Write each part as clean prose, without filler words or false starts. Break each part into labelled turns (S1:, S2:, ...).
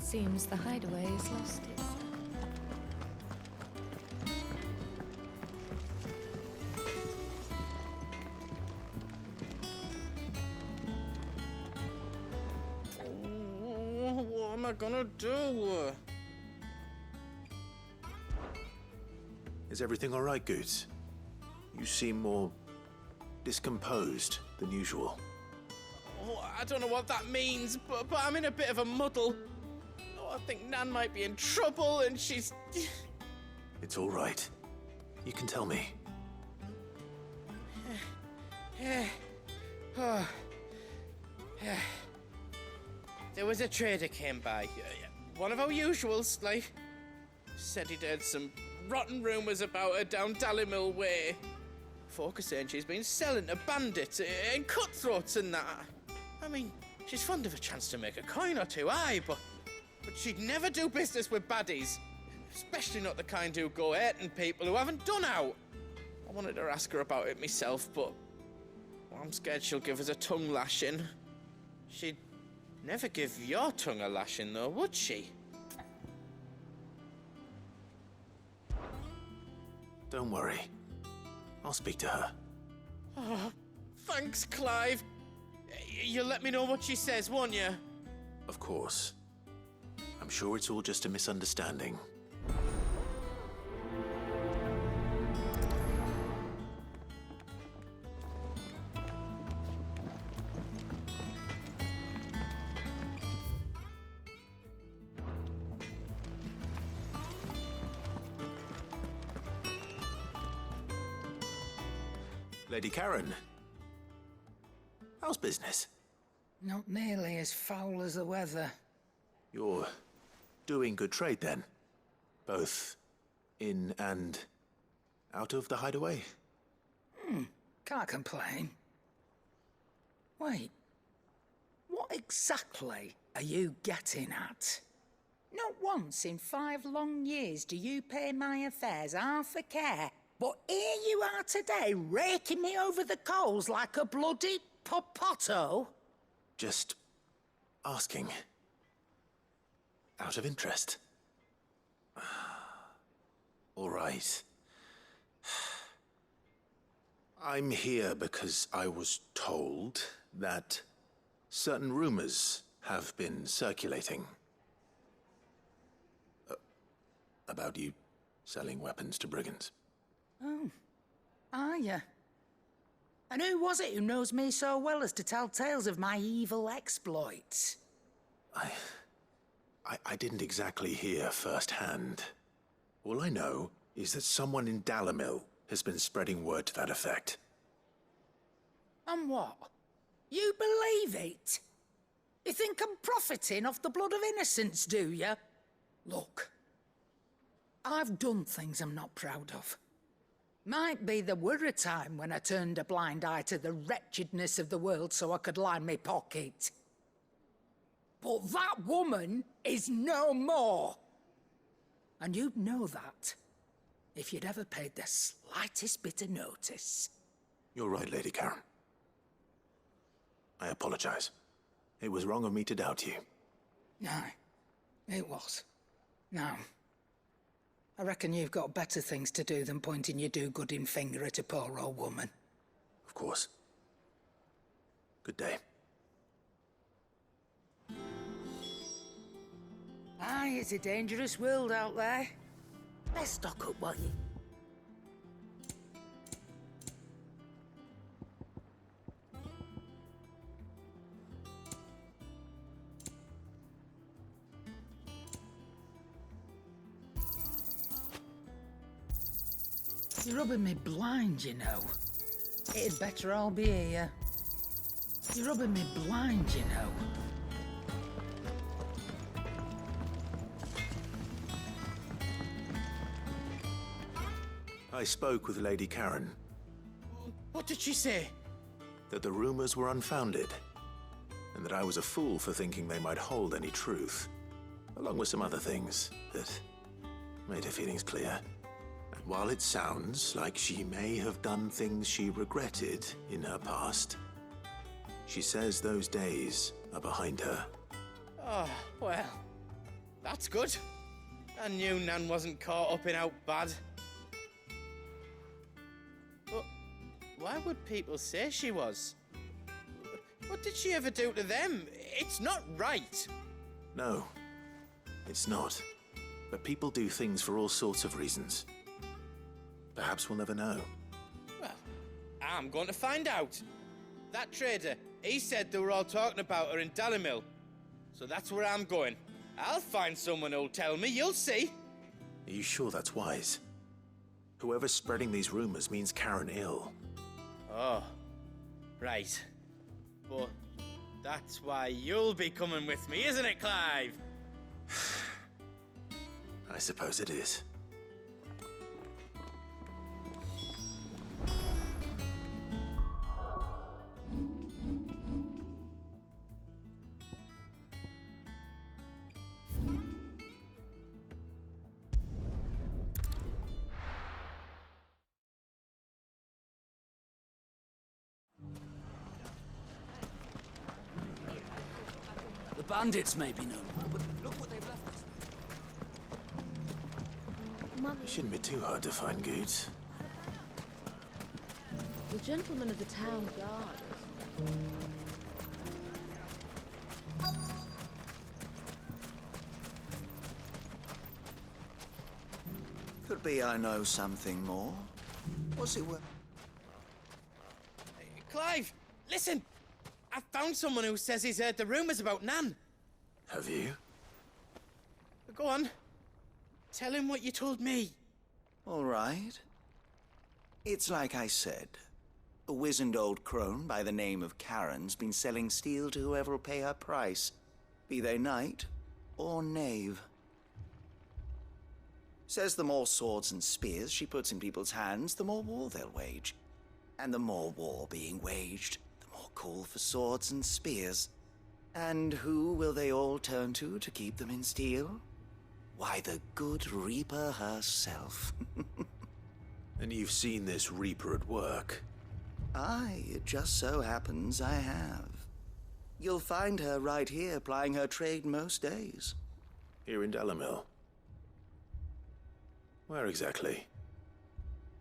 S1: Seems the hideaway has lost its...
S2: What am I gonna do?
S3: Is everything all right, Goots? You seem more discomposed than usual.
S2: Oh, I don't know what that means, but I'm in a bit of a muddle. Oh, I think Nan might be in trouble and she's...
S3: It's all right. You can tell me.
S2: There was a trader came by. One of our usuals, like. Said he'd heard some rotten rumours about her down Dallimil Way. Folk are saying she's been selling to bandits and cutthroats and that. I mean, she's fond of a chance to make a coin or two, aye, but she'd never do business with baddies. Especially not the kind who go hurting people who haven't done out. I wanted to ask her about it myself, but I'm scared she'll give us a tongue lashing. She'd never give your tongue a lashing, though, would she?
S3: Don't worry. I'll speak to her.
S2: Oh, thanks, Clive. You'll let me know what she says, won't you?
S3: Of course. I'm sure it's all just a misunderstanding. Lady Karen, how's business?
S4: Not nearly as foul as the weather.
S3: You're doing good trade then? Both in and out of the hideaway?
S4: Can't complain. Wait, what exactly are you getting at? Not once in 5 long years do you pay my affairs half a care, but here you are today, raking me over the coals like a bloody popoto?
S3: Just asking. Out of interest. All right. I'm here because I was told that certain rumors have been circulating. About you selling weapons to brigands.
S4: Oh, are you? And who was it who knows me so well as to tell tales of my evil exploits?
S3: I didn't exactly hear firsthand. All I know is that someone in Dallimil has been spreading word to that effect.
S4: And what? You believe it? You think I'm profiting off the blood of innocents, do you? Look, I've done things I'm not proud of. Might be there were a time when I turned a blind eye to the wretchedness of the world so I could line my pocket. But that woman is no more. And you'd know that if you'd ever paid the slightest bit of notice.
S3: You're right, Lady Karen. I apologize. It was wrong of me to doubt you.
S4: No, it was. Now, I reckon you've got better things to do than pointing your do-gooding finger at a poor old woman.
S3: Of course. Good day.
S4: Aye, it's a dangerous world out there. Let's stock up, will you? You're rubbing me blind, you know. It'd better all be here. You're rubbing me blind, you know.
S3: I spoke with Lady Karen.
S2: What did she say?
S3: That the rumors were unfounded, and that I was a fool for thinking they might hold any truth, along with some other things that made her feelings clear. And while it sounds like she may have done things she regretted in her past, she says those days are behind her.
S2: Oh, well, That's good. I knew Nan wasn't caught up in out bad. But why would people say she was? What did she ever do to them? It's not right.
S3: No, it's not. But people do things for all sorts of reasons. Perhaps we'll never know.
S2: Well, I'm going to find out. That trader, he said they were all talking about her in Dalimil. So that's where I'm going. I'll find someone who'll tell me, you'll see.
S3: Are you sure that's wise? Whoever's spreading these rumors means Karen ill.
S2: Oh, right. But that's why you'll be coming with me, isn't it, Clive?
S3: I suppose it is.
S5: The bandits may be known, but look what they've left us.
S1: Mummy,
S3: It shouldn't be too hard to find goods.
S1: the gentleman of the town guard.
S6: Could be I know something more. What's it worth?
S2: Clive, listen! I found someone who says he's heard the rumors about Nan.
S3: Have you?
S2: Go on. Tell him what you told me.
S6: All right. It's like I said. A wizened old crone by the name of Karen's been selling steel to whoever will pay her price, be they knight or knave. Says the more swords and spears she puts in people's hands, the more war they'll wage. And the more war being waged, the more call for swords and spears. And who will they all turn to keep them in steel? Why, the good Reaper herself.
S3: And you've seen this Reaper at work.
S6: Aye, it just so happens I have. You'll find her right here plying her trade most days.
S3: Here in Dalimil. Where exactly?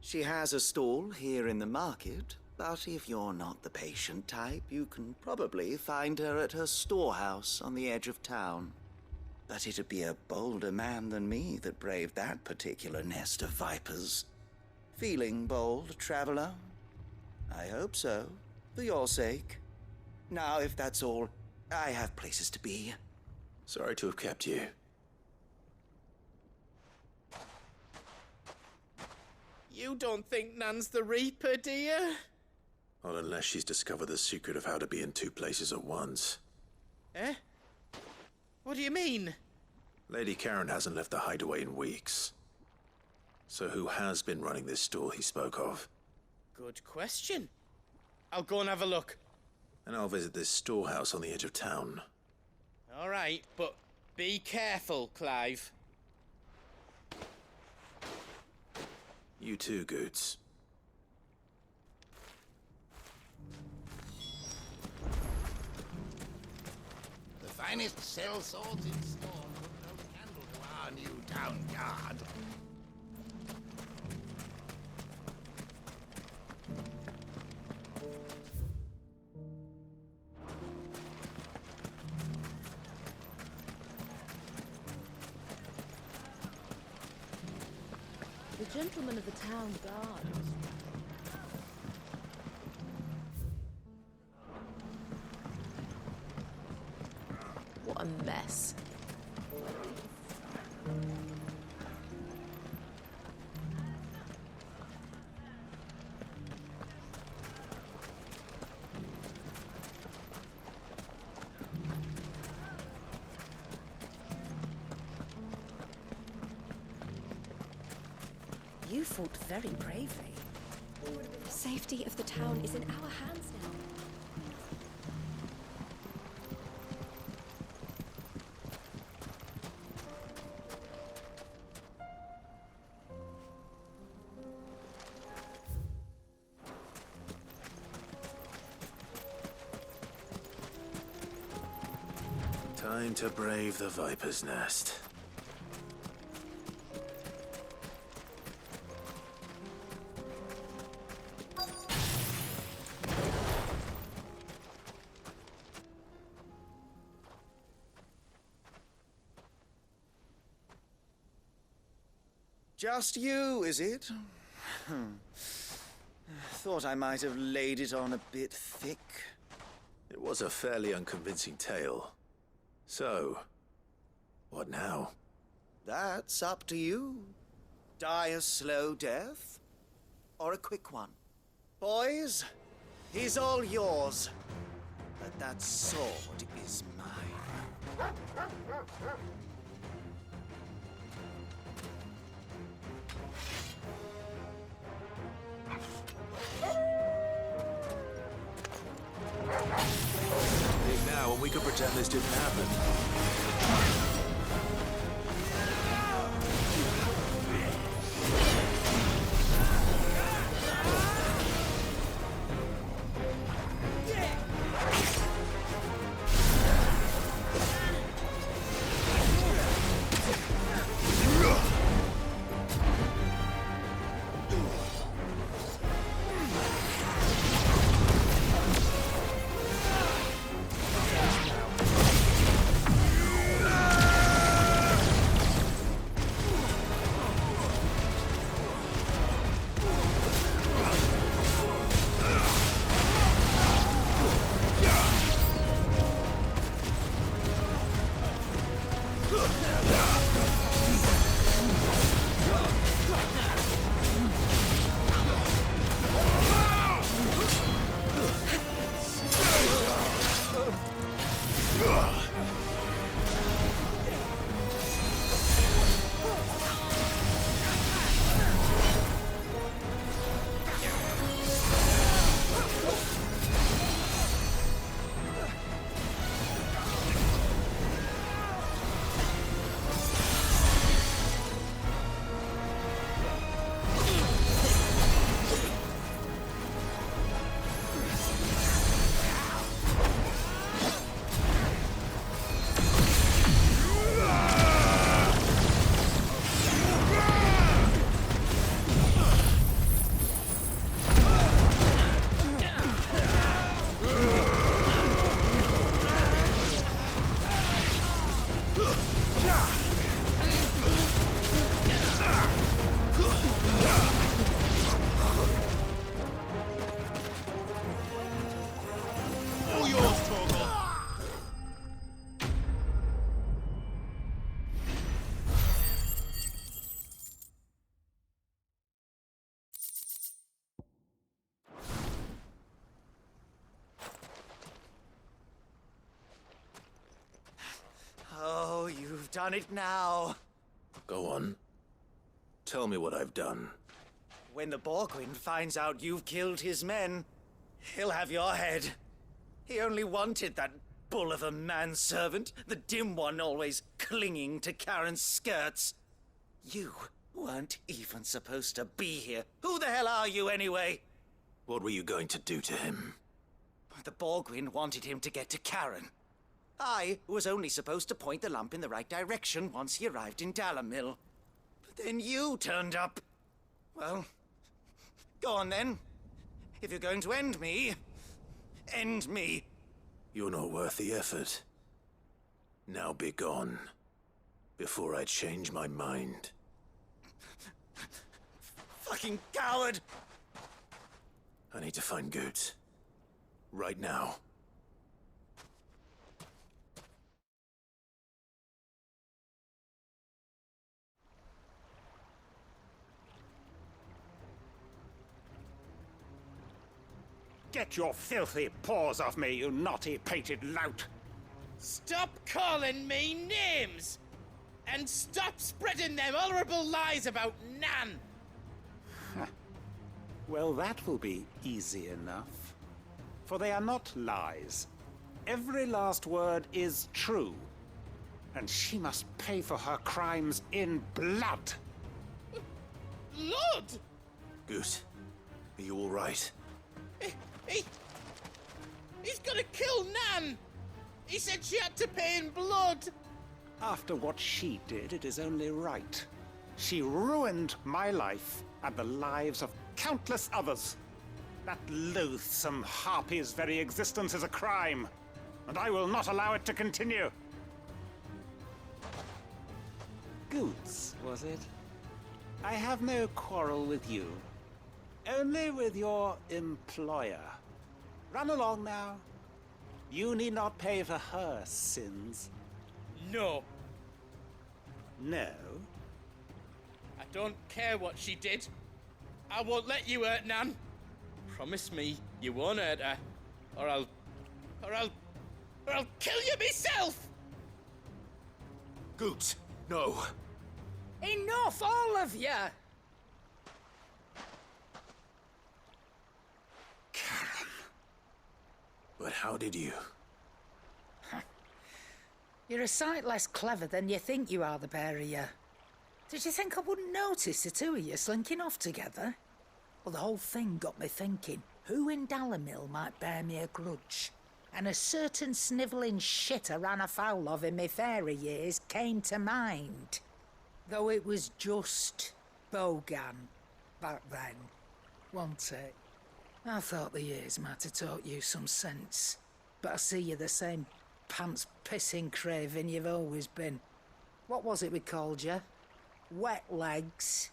S6: She has a stall here in the market, but if you're not the patient type, you can probably find her at her storehouse on the edge of town. But it'd be a bolder man than me that braved that particular nest of vipers. Feeling bold, traveler? I hope so, for your sake. Now, if that's all, I have places to be.
S3: Sorry to have kept you.
S2: You don't think Nan's the Reaper, do you?
S3: Not unless she's discovered the secret of how to be in two places at once.
S2: Eh? What do you mean?
S3: Lady Karen hasn't left the hideaway in weeks. So who has been running this stall he spoke of?
S2: Good question. I'll go and have a look.
S3: And I'll visit this storehouse on the edge of town.
S2: All right, but be careful, Clive.
S3: You too, Goods.
S7: The finest sell swords in store. Put no candle to our new town guard.
S1: The gentleman of the town guard. What a mess.
S4: You fought very bravely.
S8: The safety of the town is in our hands now.
S3: Time to brave the Viper's Nest.
S6: Just you, is it? Thought I might have laid it on a bit thick.
S3: It was a fairly unconvincing tale. So, what now?
S6: That's up to you. Die a slow death, or a quick one. Boys, he's all yours. But that sword is mine.
S3: Big now, and we could pretend this didn't happen.
S6: Oh, you've done it now.
S3: Go on. Tell me what I've done.
S6: When the Borgwyn finds out you've killed his men, he'll have your head. He only wanted that bull of a manservant, the dim one always clinging to Karen's skirts. You weren't even supposed to be here. Who the hell are you anyway?
S3: What were you going to do to him?
S6: The Borgwyn wanted him to get to Karen. I was only supposed to point the lamp in the right direction once he arrived in Dalamil. But then you turned up. Well, go on then. If you're going to end me, end me.
S3: You're not worth the effort. Now be gone, before I change my mind.
S6: Fucking coward!
S3: I need to find Goots. Right now.
S9: Get your filthy paws off me, you naughty-pated lout!
S2: Stop calling me names! And stop spreading them horrible lies about Nan!
S9: Well, that will be easy enough. For they are not lies. Every last word is true. And she must pay for her crimes in blood.
S2: Lord!
S3: Goot, are you all right?
S2: He's gonna kill Nan! He said she had to pay in blood!
S9: After what she did, it is only right. She ruined my life and the lives of countless others. That loathsome harpy's very existence is a crime, and I will not allow it to continue. Goots, was it? I have no quarrel with you. Only with your employer. Run along now. You need not pay for her sins.
S2: No,
S9: No?
S2: I don't care what she did. I won't let you hurt Nan. Promise me you won't hurt her, or I'll kill you myself!
S3: Goot, no.
S4: Enough, all of you!
S9: Karen.
S3: But how did you?
S4: You're a sight less clever than you think you are, the pair of you. Did you think I wouldn't notice the two of you slinking off together? Well, the whole thing got me thinking, who in Dalimil might bear me a grudge? And a certain snivelling shit I ran afoul of in my fairy years came to mind. Though it was just Bogan back then, wasn't it? I thought the years might have taught you some sense, but I see you're the same pants-pissing craven you've always been. What was it we called you? Wet legs?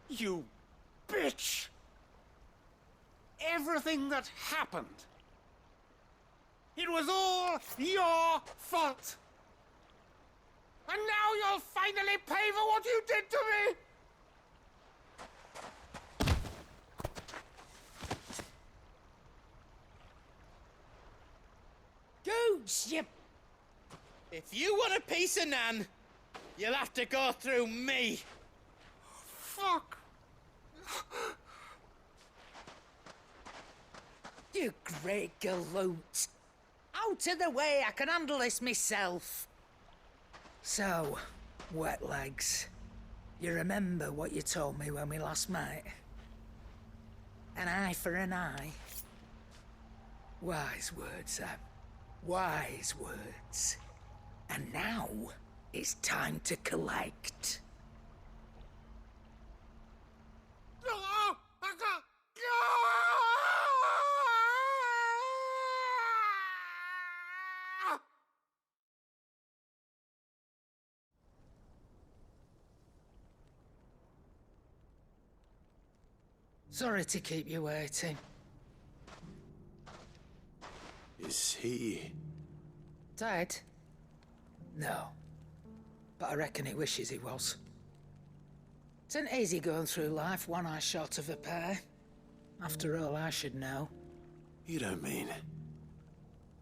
S9: You bitch! Everything that happened, it was all your fault! And now you'll finally pay for what you did to me!
S4: Gooch, you...
S2: If you want a piece of Nan, you'll have to go through me.
S9: Fuck!
S4: You great galoot. Out of the way, I can handle this myself. So, wet legs, you remember what you told me when we last met? An eye for an eye. Wise words, Sam. Wise words. And now, it's time to collect. Sorry to keep you waiting.
S3: Is he...
S4: Dead? No. But I reckon he wishes he was. It ain't easy going through life one eye short of a pair. After all, I should know.
S3: You don't mean...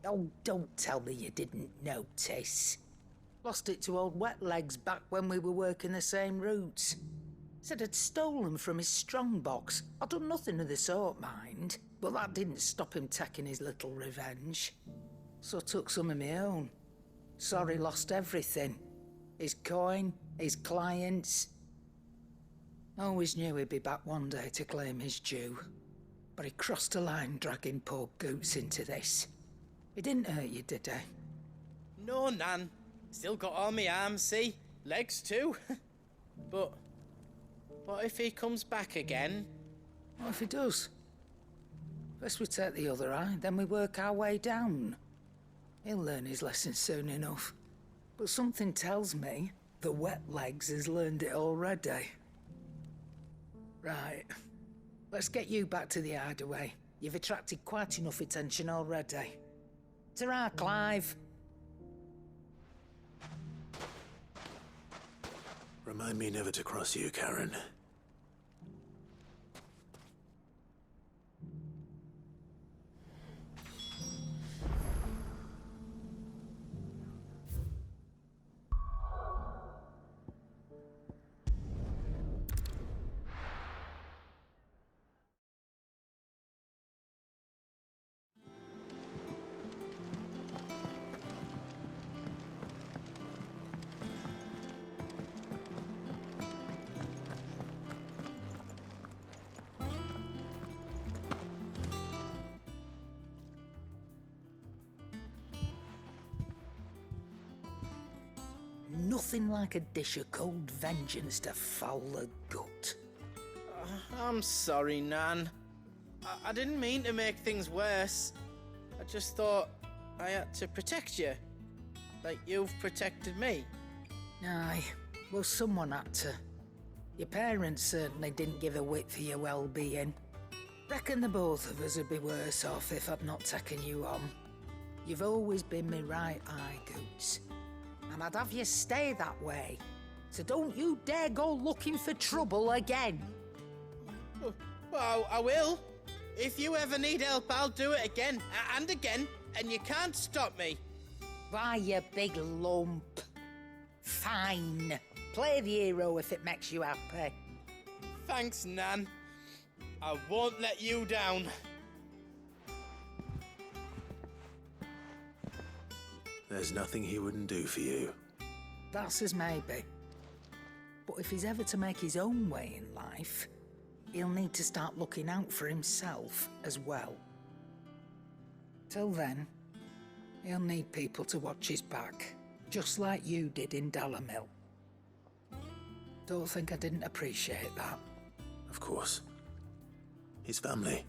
S4: Oh, don't tell me you didn't notice. Lost it to old Wet Legs back when we were working the same routes. Said I'd stolen from his strongbox. I'd done nothing of the sort, mind. But that didn't stop him taking his little revenge. So I took some of my own. Sorry, lost everything. His coin, his clients. Always knew he'd be back one day to claim his due. But he crossed a line dragging poor Goots into this. He didn't hurt you, did he?
S2: No, Nan. Still got all my arms, see? Legs too. But what if he comes back again?
S4: What if he does? First we take the other eye, then we work our way down. He'll learn his lesson soon enough. But something tells me the Wet Legs has learned it already. Right. Let's get you back to the hideaway. You've attracted quite enough attention already. Ta-ra, Clive.
S3: Remind me never to cross you, Karen.
S4: Nothing like a dish of cold vengeance to foul the gut.
S2: I'm sorry, Nan. I didn't mean to make things worse. I just thought I had to protect you. Like you've protected me.
S4: Aye, Well, someone had to. Your parents certainly didn't give a whit for your well-being. Reckon the both of us would be worse off if I'd not taken you on. You've always been me right eye, Goots. And I'd have you stay that way. So don't you dare go looking for trouble again.
S2: Well, I will. If you ever need help, I'll do it again and again, and you can't stop me.
S4: Why, you big lump. Fine. Play the hero if it makes you happy.
S2: Thanks, Nan. I won't let you down.
S3: There's nothing he wouldn't do for you.
S4: That's as maybe. But if he's ever to make his own way in life, he'll need to start looking out for himself as well. Till then, he'll need people to watch his back, just like you did in Dalamil. Don't think I didn't appreciate that.
S3: Of course. His family.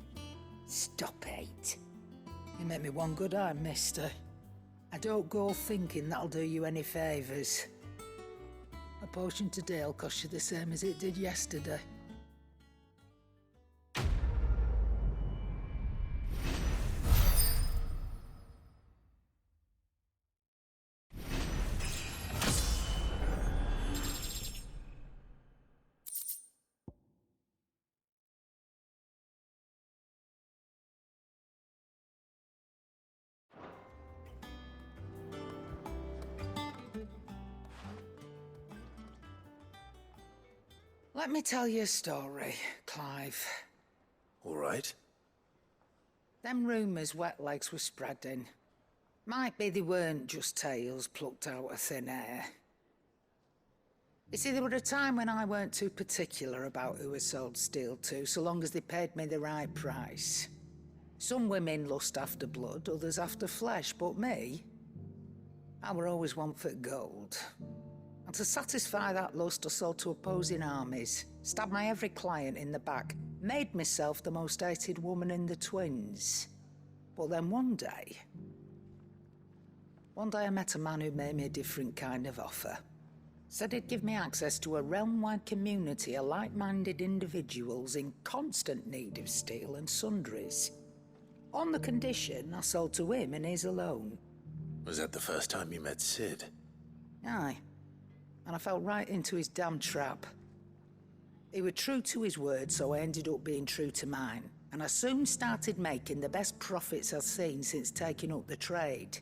S4: Stop it. You make me one good eye, mister. I don't go thinking that'll do you any favours. A potion today'll cost you the same as it did yesterday. Let me tell you a story, Clive.
S3: All right.
S4: Them rumours wet legs were spreading. Might be they weren't just tales plucked out of thin air. You see, there were a time when I weren't too particular about who I sold steel to, so long as they paid me the right price. Some women lust after blood, others after flesh, but me, I were always one for gold. And to satisfy that lust, I sold to opposing armies, stabbed my every client in the back, made myself the most hated woman in the twins. But then one day I met a man who made me a different kind of offer. Said he'd give me access to a realm-wide community of like-minded individuals in constant need of steel and sundries. On the condition I sold to him and his alone.
S3: Was that the first time you met Sid?
S4: Aye. And I fell right into his damn trap. He was true to his word, so I ended up being true to mine. And I soon started making the best profits I've seen since taking up the trade.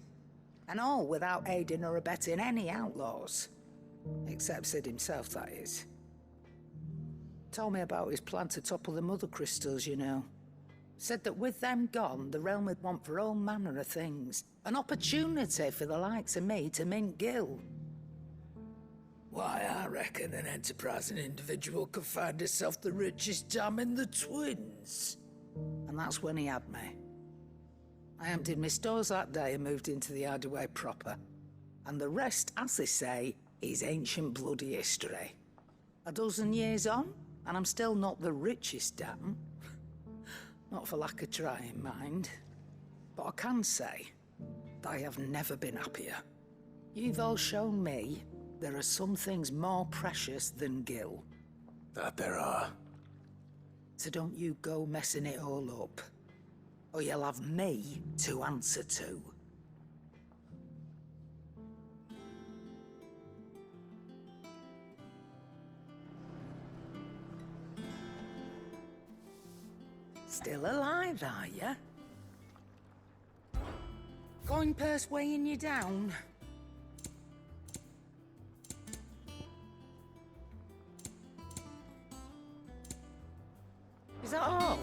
S4: And all without aiding or abetting any outlaws. Except Sid himself, that is. Told me about his plan to topple the mother crystals, you know. Said that with them gone, the realm would want for all manner of things. An opportunity for the likes of me to mint gil. Why, I reckon an enterprising individual could find himself the richest dam in the twins. And that's when he had me. I emptied my stores that day and moved into the hideaway proper. And the rest, as they say, is ancient bloody history. A dozen years on, and I'm still not the richest dam. Not for lack of trying, mind. But I can say that I have never been happier. You've all shown me there are some things more precious than gil.
S3: That there are.
S4: So don't you go messing it all up, or you'll have me to answer to. Still alive, are ya? Coin purse weighing you down? Is that all?